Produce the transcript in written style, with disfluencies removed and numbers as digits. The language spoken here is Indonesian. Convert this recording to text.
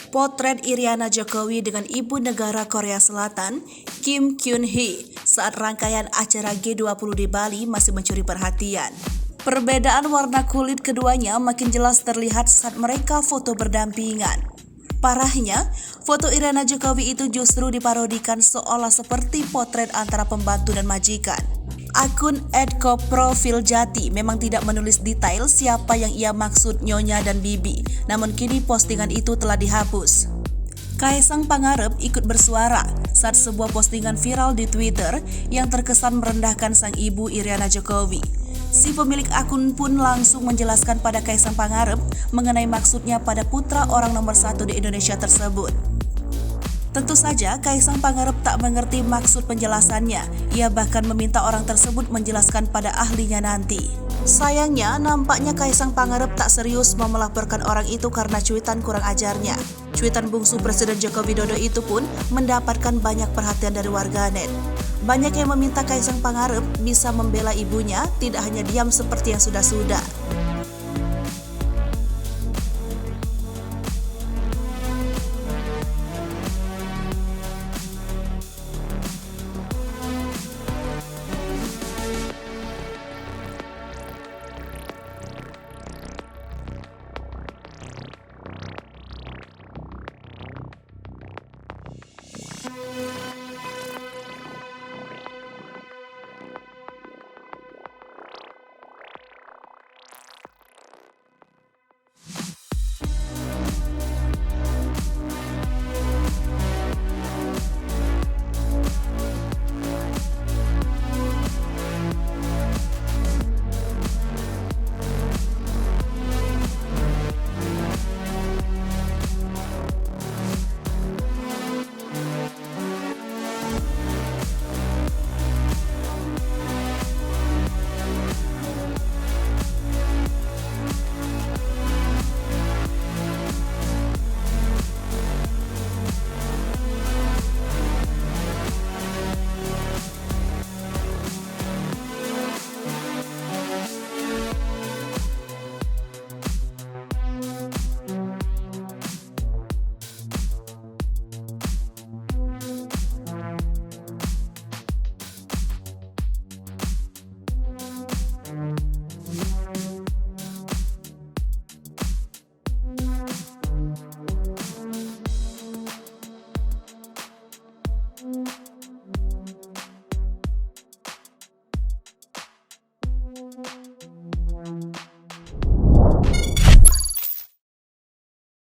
Potret Iriana Jokowi dengan Ibu Negara Korea Selatan, Kim Kyun-hee, saat rangkaian acara G20 di Bali masih mencuri perhatian. Perbedaan warna kulit keduanya makin jelas terlihat saat mereka foto berdampingan. Parahnya, foto Iriana Jokowi itu justru diparodikan seolah seperti potret antara pembantu dan majikan. Akun @koprofiljati memang tidak menulis detail siapa yang ia maksud Nyonya dan Bibi, namun kini postingan itu telah dihapus. Kaisang Pangarep ikut bersuara saat sebuah postingan viral di Twitter yang terkesan merendahkan sang ibu Iriana Jokowi. Si pemilik akun pun langsung menjelaskan pada Kaisang Pangarep mengenai maksudnya pada putra orang nomor 1 di Indonesia tersebut. Tentu saja Kaisang Pangarep tak mengerti maksud penjelasannya. Ia bahkan meminta orang tersebut menjelaskan pada ahlinya nanti. Sayangnya, nampaknya Kaisang Pangarep tak serius mau melaporkan orang itu karena cuitan kurang ajarnya. Cuitan bungsu Presiden Joko Widodo itu pun mendapatkan banyak perhatian dari warganet. Banyak yang meminta Kaisang Pangarep bisa membela ibunya, tidak hanya diam seperti yang sudah-sudah.